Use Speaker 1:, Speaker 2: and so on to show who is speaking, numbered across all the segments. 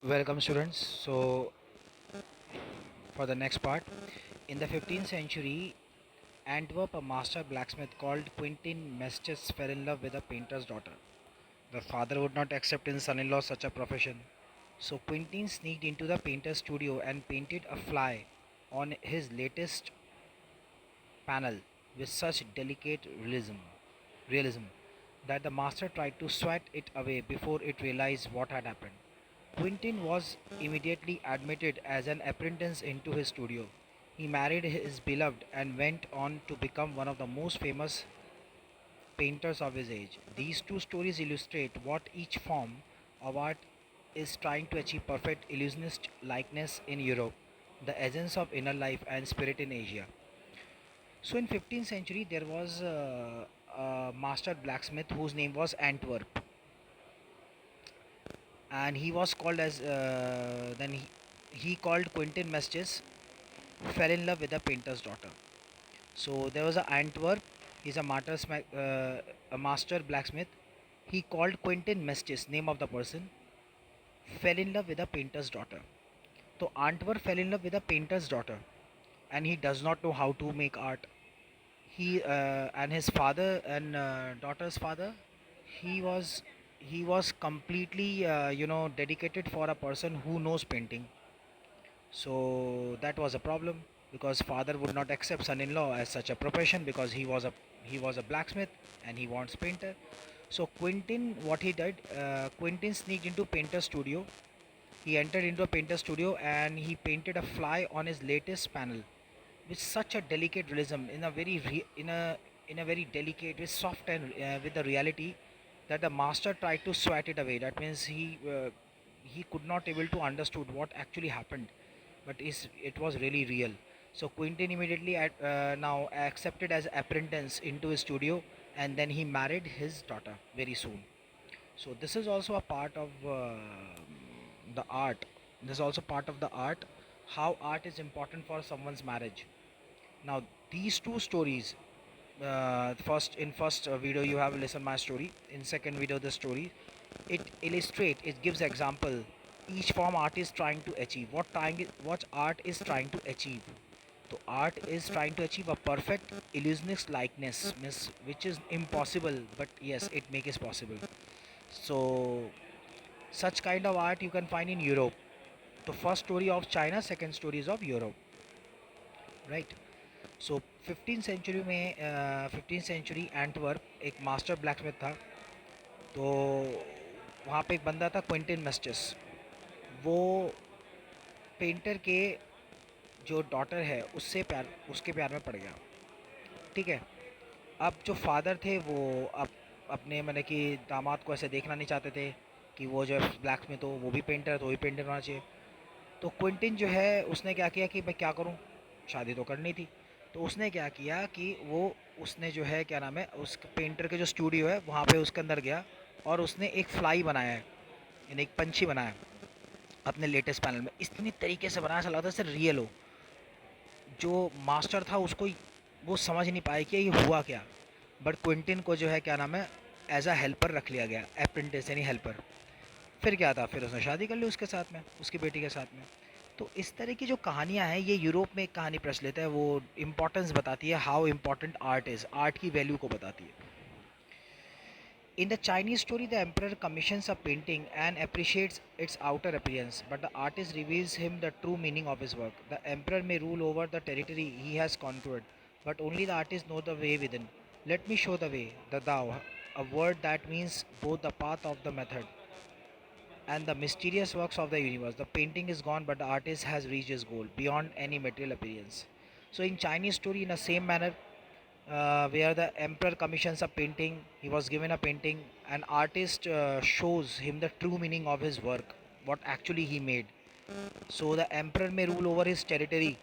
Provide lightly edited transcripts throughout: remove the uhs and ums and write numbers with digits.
Speaker 1: Welcome, students. So, for the next part, in the 15th century, Antwerp, a master blacksmith called Quentin Mesches fell in love with a painter's daughter. The father would not accept his son in law such a profession. So, Quentin sneaked into the painter's studio and painted a fly on his latest panel with such delicate realism that the master tried to swat it away before it realized what had happened. Quentin was immediately admitted as an apprentice into his studio. He married his beloved and went on to become one of the most famous painters of his age. These two stories illustrate what each form of art is trying to achieve: perfect illusionist likeness in Europe, the essence of inner life and spirit in Asia. So in 15th century there was a master blacksmith whose name was Antwerp, and he was called as he called Quentin Mesches fell in love with a painter's daughter. So there was a Antwerp. He's a master blacksmith. He called Quentin Mesches, name of the person, fell in love with a painter's daughter. So Antwerp fell in love with a painter's daughter, and he does not know how to make art. He and his father and daughter's father, he was he was completely dedicated for a person who knows painting. So that was a problem because father would not accept son-in-law as such a profession because he was a blacksmith and he wants painter. So Quentin, what he did, Quentin sneaked into painter studio. He entered into a painter studio and he painted a fly on his latest panel with such a delicate realism in a very delicate, with soft and with the reality that the master tried to swat it away. That means he could not able to understood what actually happened, but it was really real. So Quentin immediately now accepted as apprentice into his studio, and then he married his daughter very soon. So this is also a part of the art. This is also part of the art, how art is important for someone's marriage. Now these two stories, first video you have listened my story, in second video the story, it illustrate, it gives example each form art is trying to achieve, what art is trying to achieve. So art is trying to achieve a perfect illusionist likeness, means which is impossible, but yes, it makes possible. So such kind of art you can find in Europe. The first story of China, second stories of Europe, right? So 15th century Antwerp एक master blacksmith था। तो वहाँ पे एक बंदा था Quinton मेस्टिस। वो painter के जो डॉटर है उसके प्यार में पड़ गया। ठीक है। अब जो फादर थे वो अब अपने मैंने कि दामाद को ऐसे देखना नहीं चाहते थे कि वो जो ब्लैक स्मिथ हो वो भी पेंटर है तो वही पेंटर होना चाहिए। तो क्विंटिन जो है उसने क्या किया कि मैं क्या करूं, शादी तो करनी थी। तो उसने क्या किया कि वो उसने जो है क्या नाम है उस पेंटर के जो स्टूडियो है वहाँ पे उसके अंदर गया और उसने एक फ्लाई बनाया है, यानी एक पंछी बनाया अपने लेटेस्ट पैनल में। इतनी तरीके से बनाया, ऐसा लगता है जैसे रियल हो। जो मास्टर था उसको वो समझ नहीं पाया कि ये हुआ क्या, बट क्विंटिन को जो है क्या नाम है एज अ हेल्पर रख लिया गया, अप्रेंटिस यानी हेल्पर। फिर क्या था, फिर उसने शादी कर ली उसके साथ में, उसकी बेटी के साथ में। तो इस तरह की जो कहानियाँ हैं ये यूरोप में एक कहानी प्रचलित है, वो इम्पोर्टेंस बताती है, how important art is, art की वैल्यू को बताती है। In the Chinese story, the emperor commissions a painting and appreciates its outer appearance, but the artist reveals him the true meaning of his work. The emperor may rule over the territory he has conquered, but only the artist knows the way within. Let me show the way, the Tao, a word that means both the path of the method and the mysterious works of the universe. The painting is gone, but the artist has reached his goal beyond any material appearance. So, in Chinese story, in the same manner, where the emperor commissions a painting, he was given a painting, an artist shows him the true meaning of his work, what actually he made. So, the emperor may rule over his territory,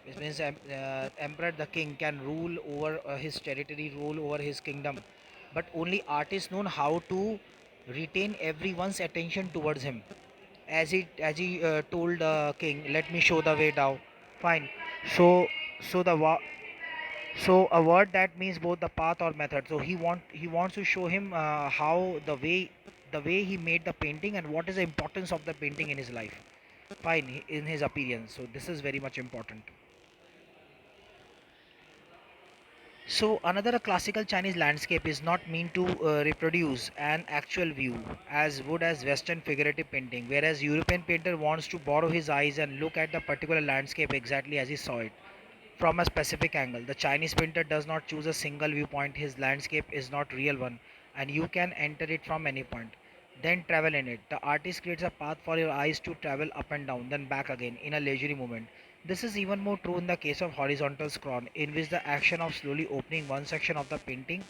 Speaker 1: which means emperor, the king, can rule over his territory, rule over his kingdom, but only artists know how to retain everyone's attention towards him. As he told the king, "Let me show the way now." Fine. So so the so a word that means both the path or method. So he wants to show him how the way the way he made the painting and what is the importance of the painting in his life. Fine, in his appearance. So this is very much important. So another classical Chinese landscape is not meant to reproduce an actual view as would as Western figurative painting, whereas European painter wants to borrow his eyes and look at the particular landscape exactly as he saw it from a specific angle. The Chinese painter does not choose a single viewpoint. His landscape is not real one, and you can enter it from any point. Then travel in it. The artist creates a path for your eyes to travel up and down, then back again in a leisurely movement. This is even more true in the case of horizontal scroll, in which the action of slowly opening one section of the painting,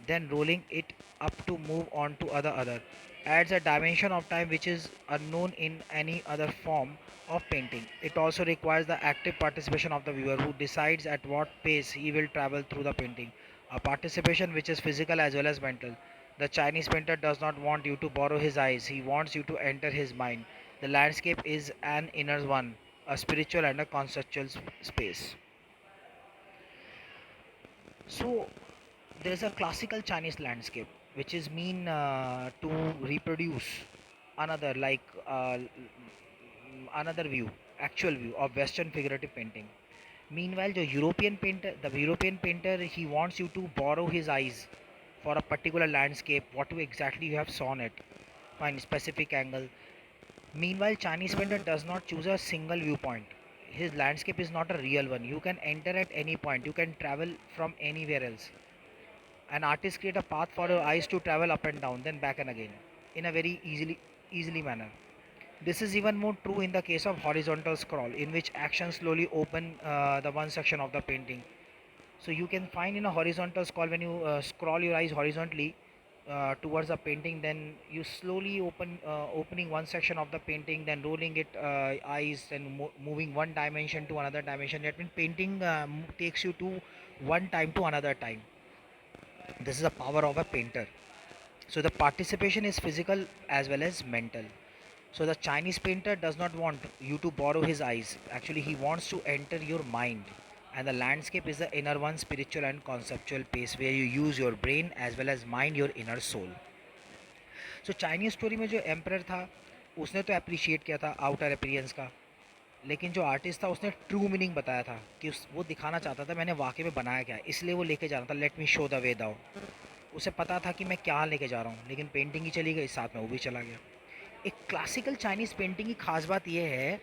Speaker 1: then rolling it up to move on to other adds a dimension of time which is unknown in any other form of painting. It also requires the active participation of the viewer who decides at what pace he will travel through the painting, a participation which is physical as well as mental. The Chinese painter does not want you to borrow his eyes, he wants you to enter his mind. The landscape is an inner one, a spiritual and a conceptual space. So there's a classical Chinese landscape which is mean to reproduce another another view, actual view of Western figurative painting. Meanwhile, the European painter, he wants you to borrow his eyes for a particular landscape, what exactly you have saw it, find specific angle. Meanwhile, Chinese painter does not choose a single viewpoint. His landscape is not a real one. You can enter at any point. You can travel from anywhere else. An artist create a path for your eyes to travel up and down, then back and again, in a very easily manner. This is even more true in the case of horizontal scroll, in which action slowly open the one section of the painting. So you can find in a horizontal scroll when you scroll your eyes horizontally towards the painting, then you slowly opening one section of the painting, then rolling it eyes and moving one dimension to another dimension. That means painting takes you to one time to another time. This is the power of a painter. So the participation is physical as well as mental. So the Chinese painter does not want you to borrow his eyes. Actually, he wants to enter your mind. And the landscape is the inner one, spiritual and conceptual place where you use your brain as well as mind, your inner soul. So Chinese story में जो emperor था उसने तो appreciate किया था outer appearance का, लेकिन जो आर्टिस्ट था उसने ट्रू मीनिंग बताया था कि वो दिखाना चाहता था मैंने वाकई में बनाया क्या, इसलिए वो लेके जा रहा था let me show the way thou. उसे पता था कि मैं क्या लेके जा रहा हूँ, लेकिन पेंटिंग ही चली गई, साथ में वो भी चला गया। एक क्लासिकल चाइनीज़ पेंटिंग की खास बात यह है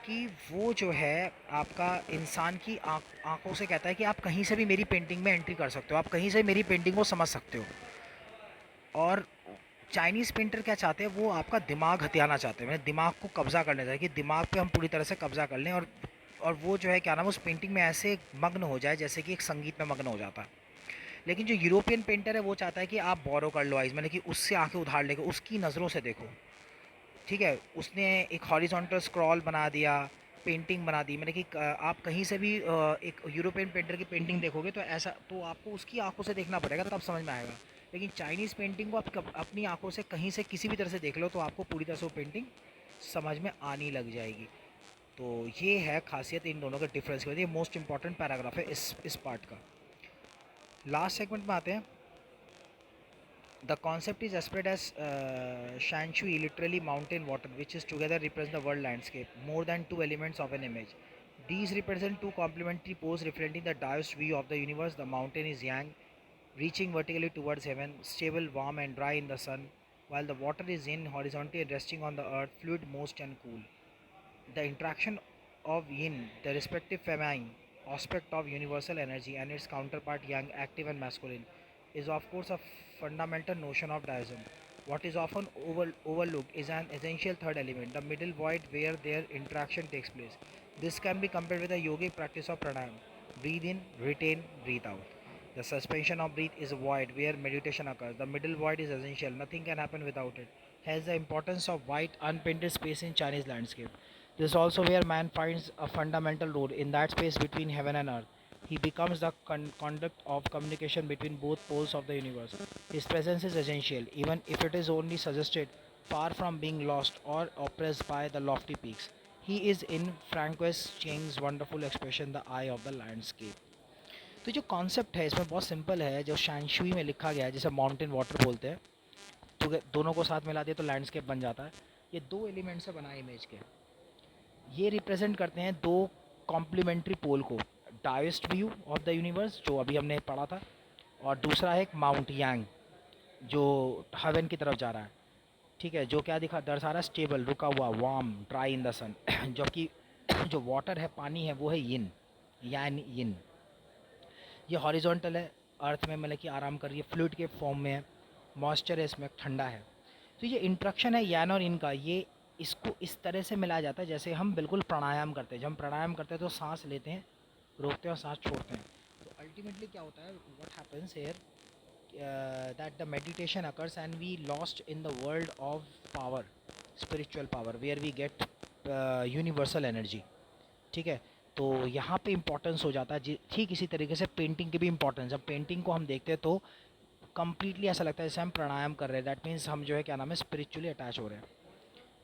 Speaker 1: कि वो जो है आपका इंसान की आँखों से कहता है कि आप कहीं से भी मेरी पेंटिंग में एंट्री कर सकते हो, आप कहीं से मेरी पेंटिंग को समझ सकते हो। और चाइनीज़ पेंटर क्या चाहते हैं, वो आपका दिमाग हथियाना चाहते हैं, मतलब दिमाग को कब्ज़ा करना चाहते हैं कि दिमाग पे हम पूरी तरह से कब्ज़ा कर लें, और वो जो है क्या नाम उस पेंटिंग में ऐसे मग्न हो जाए जैसे कि एक संगीत में मग्न हो जाता है। लेकिन जो यूरोपियन पेंटर है वो चाहता है कि आप बोरो कर लो आइज़, मतलब कि उससे आंखें उधार लेकर उसकी नज़रों से देखो। ठीक है, उसने एक हॉरिजॉन्टल स्क्रॉल बना दिया, पेंटिंग बना दी, मतलब कि आप कहीं से भी एक यूरोपियन पेंटर की पेंटिंग देखोगे तो ऐसा तो आपको उसकी आंखों से देखना पड़ेगा तब समझ में आएगा। लेकिन चाइनीज़ पेंटिंग को आप अपनी आंखों से कहीं से किसी भी तरह से देख लो तो आपको पूरी तरह से वो पेंटिंग समझ में आनी लग जाएगी। तो ये है खासियत इन दोनों के डिफरेंस की वजह, ये मोस्ट इंपॉर्टेंट पैराग्राफ है इस पार्ट का। लास्ट सेगमेंट में आते हैं। The concept is spread as Shanshui, literally mountain water, which is together represent the world landscape, more than two elements of an image. These represent two complementary poles reflecting the diverse view of the universe. The mountain is yang, reaching vertically towards heaven, stable, warm, and dry in the sun, while the water is yin, horizontal, resting on the earth, fluid, moist, and cool. The interaction of yin, the respective feminine aspect of universal energy, and its counterpart yang, active and masculine, is of course a fundamental notion of Taoism. What is often overlooked is an essential third element, the middle void where their interaction takes place. This can be compared with the yogic practice of pranayama. Breathe in, retain, breathe out. The suspension of breath is a void where meditation occurs. The middle void is essential, nothing can happen without it. Hence, the importance of white, unpainted space in Chinese landscape. This is also where man finds a fundamental role in that space between heaven and earth. He becomes the conduct of communication between both poles of the universe. His presence is essential, even if it is only suggested, far from being lost or oppressed by the lofty peaks. He is in Francois Cheng's wonderful expression, the eye of the landscape. तो जो concept है इसमें बहुत simple है, जो शानशुई में लिखा गया है जिसे माउंटेन वाटर बोलते हैं, दोनों को साथ मिला दिया तो लैंडस्केप बन जाता है। ये 2 एलिमेंट से बना है इमेज के। ये रिप्रेजेंट करते हैं 2 कॉम्प्लीमेंट्री पोल को, डाइस्ट व्यू ऑफ द यूनिवर्स जो अभी हमने पढ़ा था, और दूसरा है एक माउंट यांग जो हेवन की तरफ जा रहा है। ठीक है, जो क्या दर्शा रहा है, स्टेबल, रुका हुआ, वार्म, ड्राई इन द सन। जबकि जो वाटर है, पानी है, वो है यिन, यान यिन। ये हॉरिजॉन्टल है, अर्थ में मतलब कि आराम कर रही है, फ्लूइड के फॉर्म में है, मॉइस्चर है इसमें, ठंडा है। तो ये इंट्रक्शन है यान और इनका, ये इसको इस तरह से मिलाया जाता है जैसे हम बिल्कुल प्राणायाम करते हैं। जब हम प्राणायाम करते हैं तो सांस लेते हैं, रोकते हैं और सांस छोड़ते हैं। तो अल्टीमेटली क्या होता है, what happens here, that the meditation occurs and we lost in the world of power, spiritual power, where we get universal energy। ठीक है, तो यहाँ पे इम्पोर्टेंस हो जाता है। ठीक इसी तरीके से पेंटिंग की भी इम्पोर्टेंस, जब पेंटिंग को हम देखते हैं तो कम्प्लीटली ऐसा लगता है जैसे हम प्राणायाम कर रहे हैं। दैट मीन्स हम जो है क्या नाम है, स्पिरिचुअली अटैच हो रहे हैं।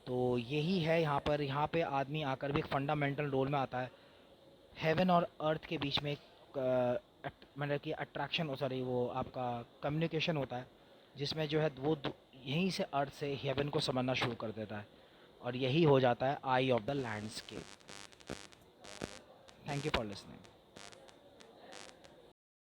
Speaker 1: तो यही है यहाँ पर, यहाँ पे आदमी आकर भी एक फंडामेंटल रोल में आता है। हेवन और अर्थ के बीच में एक मतलब कि अट्रैक्शन, सॉरी, वो आपका कम्युनिकेशन होता है, जिसमें जो है वो यहीं से अर्थ से हेवन को समझना शुरू कर देता है, और यही हो जाता है eye of the landscape. Thank you for listening.